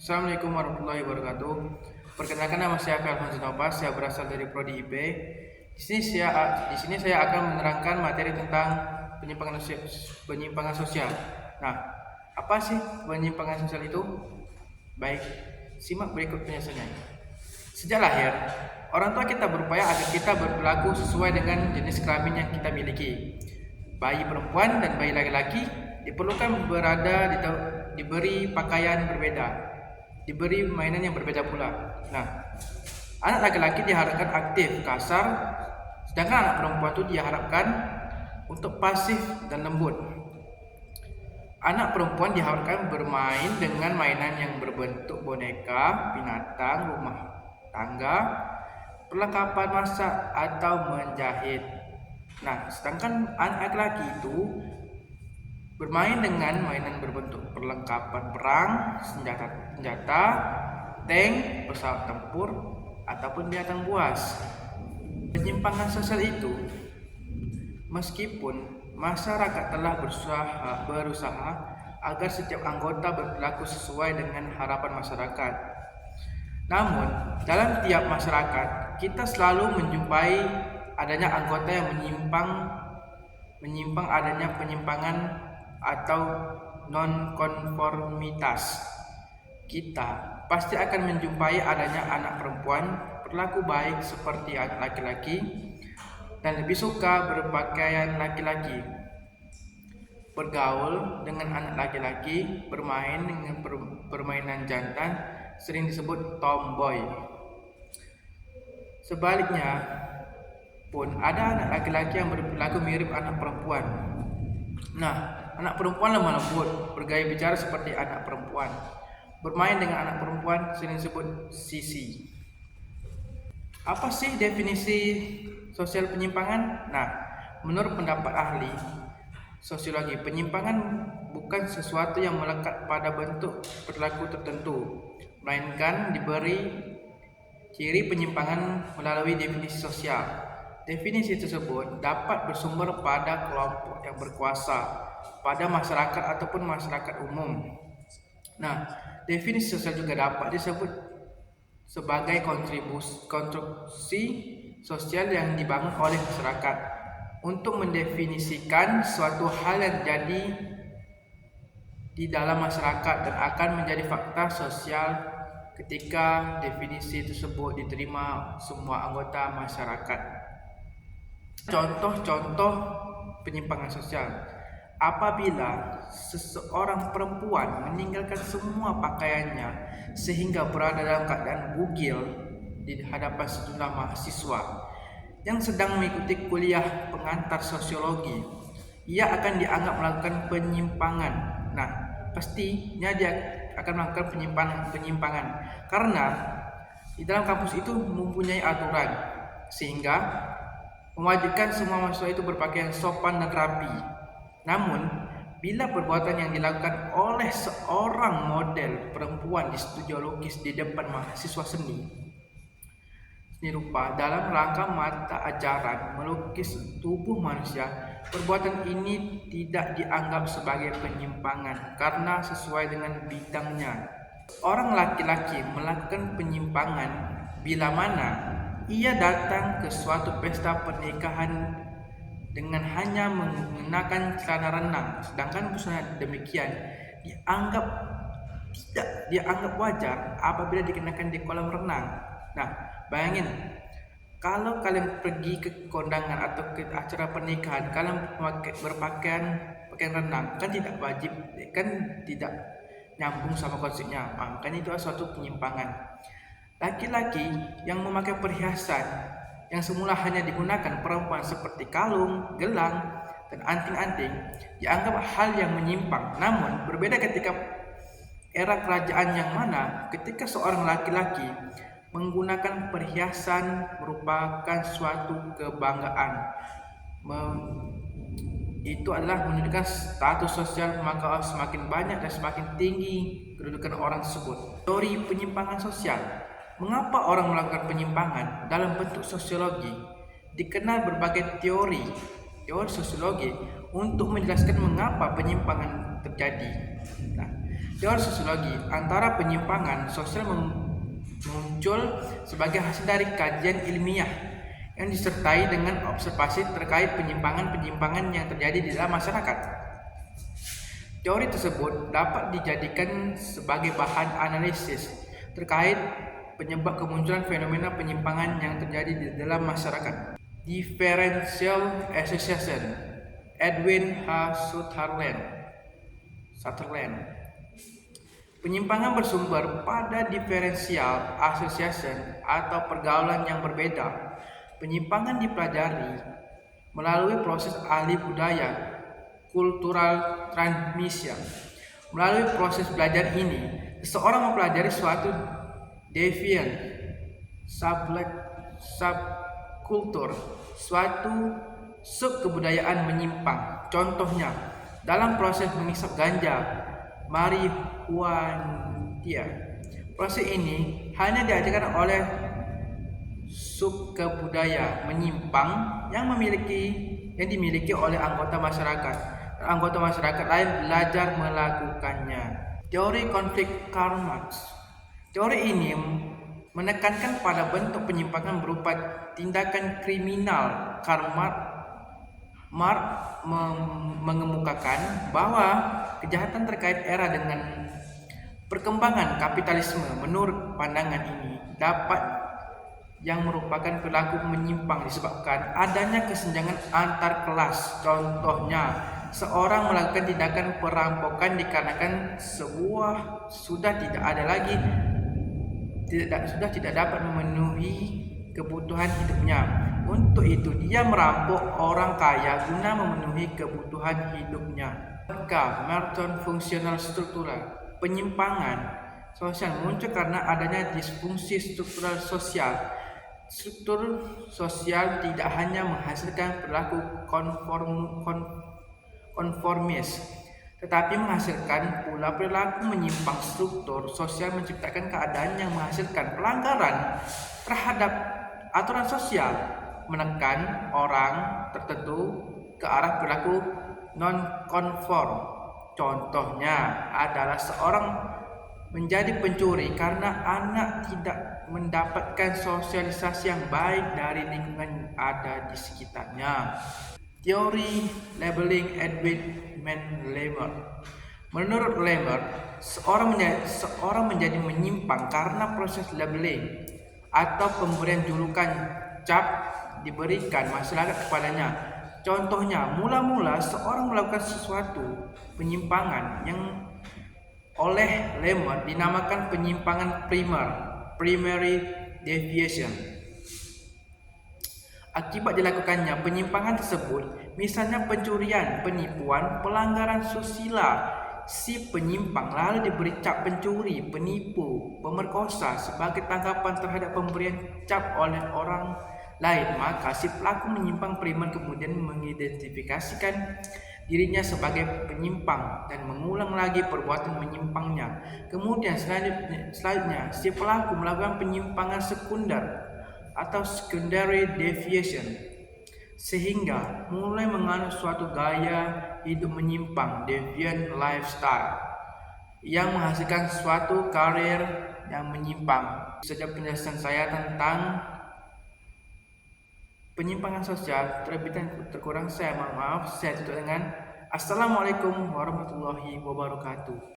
Assalamualaikum warahmatullahi wabarakatuh. Perkenalkan, nama saya Alfonso Nopas, saya berasal dari Prodi IP. Di sini saya akan menerangkan materi tentang penyimpangan sosial. Nah, apa sih penyimpangan sosial itu? Baik, simak berikut penjelasannya. Sejak lahir, orang tua kita berupaya agar kita berperilaku sesuai dengan jenis kelamin yang kita miliki. Bayi perempuan dan bayi laki-laki diperlukan diberi pakaian berbeda, diberi mainan yang berbeda pula. Nah, anak laki-laki diharapkan aktif, kasar, sedangkan anak perempuan itu diharapkan untuk pasif dan lembut. Anak perempuan diharapkan bermain dengan mainan yang berbentuk boneka, binatang, rumah tangga, perlengkapan masak atau menjahit. Nah, sedangkan anak laki-laki itu bermain dengan mainan berbentuk perlengkapan perang, senjata, tank, pesawat tempur, ataupun binatang buas. Penyimpangan sosial itu, meskipun masyarakat telah berusaha agar setiap anggota berperilaku sesuai dengan harapan masyarakat. Namun, dalam tiap masyarakat, kita selalu menjumpai adanya anggota yang menyimpang adanya penyimpangan atau nonkonformitas. Kita pasti akan menjumpai adanya anak perempuan berlaku baik seperti anak laki-laki dan lebih suka berpakaian laki-laki, bergaul dengan anak laki-laki, bermain dengan permainan jantan, sering disebut tomboy. Sebaliknya pun ada anak laki-laki yang berperilaku mirip anak perempuan. Nah, anak perempuan lemah lembut, bergaya bicara seperti anak perempuan, bermain dengan anak perempuan, sering disebut sisi. Apa sih definisi sosial penyimpangan? Nah, menurut pendapat ahli sosiologi, penyimpangan bukan sesuatu yang melekat pada bentuk perilaku tertentu, melainkan diberi ciri penyimpangan melalui definisi sosial. Definisi tersebut dapat bersumber pada kelompok yang berkuasa, pada masyarakat ataupun masyarakat umum. Nah, definisi sosial juga dapat disebut sebagai konstruksi sosial yang dibangun oleh masyarakat untuk mendefinisikan suatu hal yang terjadi di dalam masyarakat dan akan menjadi fakta sosial ketika definisi tersebut diterima semua anggota masyarakat. Contoh-contoh penyimpangan sosial: apabila seseorang perempuan meninggalkan semua pakaiannya sehingga berada dalam keadaan bugil di hadapan sejumlah mahasiswa yang sedang mengikuti kuliah pengantar sosiologi, ia akan dianggap melakukan penyimpangan. Nah, pastinya dia akan melakukan penyimpangan karena di dalam kampus itu mempunyai aturan sehingga mewajibkan semua mahasiswa itu berpakaian sopan dan rapi. Namun, bila perbuatan yang dilakukan oleh seorang model perempuan di studio lukis di depan mahasiswa seni rupa dalam rangka mata ajaran melukis tubuh manusia, perbuatan ini tidak dianggap sebagai penyimpangan karena sesuai dengan bidangnya. Orang laki-laki melakukan penyimpangan bila mana ia datang ke suatu pesta pernikahan dengan hanya mengenakan celana renang, sedangkan busana demikian dianggap wajar apabila dikenakan di kolam renang. Nah, bayangin kalau kalian pergi ke kondangan atau ke acara pernikahan, kalian berpakaian renang, kan tidak wajib, kan tidak nyambung sama konsepnya. Makanya itu adalah suatu penyimpangan. Laki-laki yang memakai perhiasan yang semula hanya digunakan perempuan seperti kalung, gelang, dan anting-anting dianggap hal yang menyimpang. Namun berbeda ketika era kerajaan yang mana ketika seorang laki-laki menggunakan perhiasan merupakan suatu kebanggaan. Itu adalah menunjukkan status sosial, maka semakin banyak dan semakin tinggi kedudukan orang tersebut. Teori penyimpangan sosial. Mengapa orang melakukan penyimpangan dalam bentuk sosiologi? Dikenal berbagai teori sosiologi untuk menjelaskan mengapa penyimpangan terjadi. Nah, Teori sosiologi antara penyimpangan sosial muncul sebagai hasil dari kajian ilmiah yang disertai dengan observasi terkait penyimpangan-penyimpangan yang terjadi di dalam masyarakat. Teori tersebut dapat dijadikan sebagai bahan analisis terkait penyebab kemunculan fenomena penyimpangan yang terjadi di dalam masyarakat. Differential Association, Edwin H. Sutherland. Penyimpangan bersumber pada differential association atau pergaulan yang berbeda. Penyimpangan dipelajari melalui proses ahli budaya, cultural transmission. Melalui proses belajar ini, seseorang mempelajari suatu deviant, subkultur, suatu subkebudayaan menyimpang. Contohnya, dalam proses menghisap ganja, marihuana. Proses ini hanya diajarkan oleh subkebudaya menyimpang yang dimiliki oleh anggota masyarakat. Anggota masyarakat lain belajar melakukannya. Teori konflik Karl Marx. Teori ini menekankan pada bentuk penyimpangan berupa tindakan kriminal. Karl Marx mengemukakan bahwa kejahatan terkait era dengan perkembangan kapitalisme. Menurut pandangan ini, dapat yang merupakan perilaku menyimpang disebabkan adanya kesenjangan antar kelas. Contohnya, seorang melakukan tindakan perampokan dikarenakan sudah tidak dapat memenuhi kebutuhan hidupnya. Untuk itu dia merampok orang kaya guna memenuhi kebutuhan hidupnya. Merton fungsional struktural. Penyimpangan sosial muncul karena adanya disfungsi struktural sosial. Struktur sosial tidak hanya menghasilkan perilaku konformis, tetapi menghasilkan pula perilaku menyimpang. Struktur sosial menciptakan keadaan yang menghasilkan pelanggaran terhadap aturan sosial, menekan orang tertentu ke arah perilaku non-konform. Contohnya adalah seorang menjadi pencuri karena anak tidak mendapatkan sosialisasi yang baik dari lingkungan yang ada di sekitarnya. Teori labeling Edwin Lemmer. Menurut Lemmer, seorang menjadi menyimpang karena proses labeling atau pemberian julukan cap diberikan masyarakat kepadanya. Contohnya, mula-mula seorang melakukan sesuatu penyimpangan yang oleh Lemmer dinamakan penyimpangan primary deviation. Akibat dilakukannya penyimpangan tersebut, misalnya pencurian, penipuan, pelanggaran susila, si penyimpang lalu diberi cap pencuri, penipu, pemerkosa sebagai tanggapan terhadap pemberian cap oleh orang lain. Maka si pelaku menyimpang primer kemudian mengidentifikasikan dirinya sebagai penyimpang dan mengulang lagi perbuatan menyimpangnya. Kemudian selanjutnya si pelaku melakukan penyimpangan sekunder atau secondary deviation, sehingga mulai menganut suatu gaya hidup menyimpang, deviant lifestyle, yang menghasilkan suatu karir yang menyimpang. Sejak penjelasan saya tentang penyimpangan sosial, terlebih dan terkurang saya mohon maaf. Saya tutup dengan Assalamualaikum warahmatullahi wabarakatuh.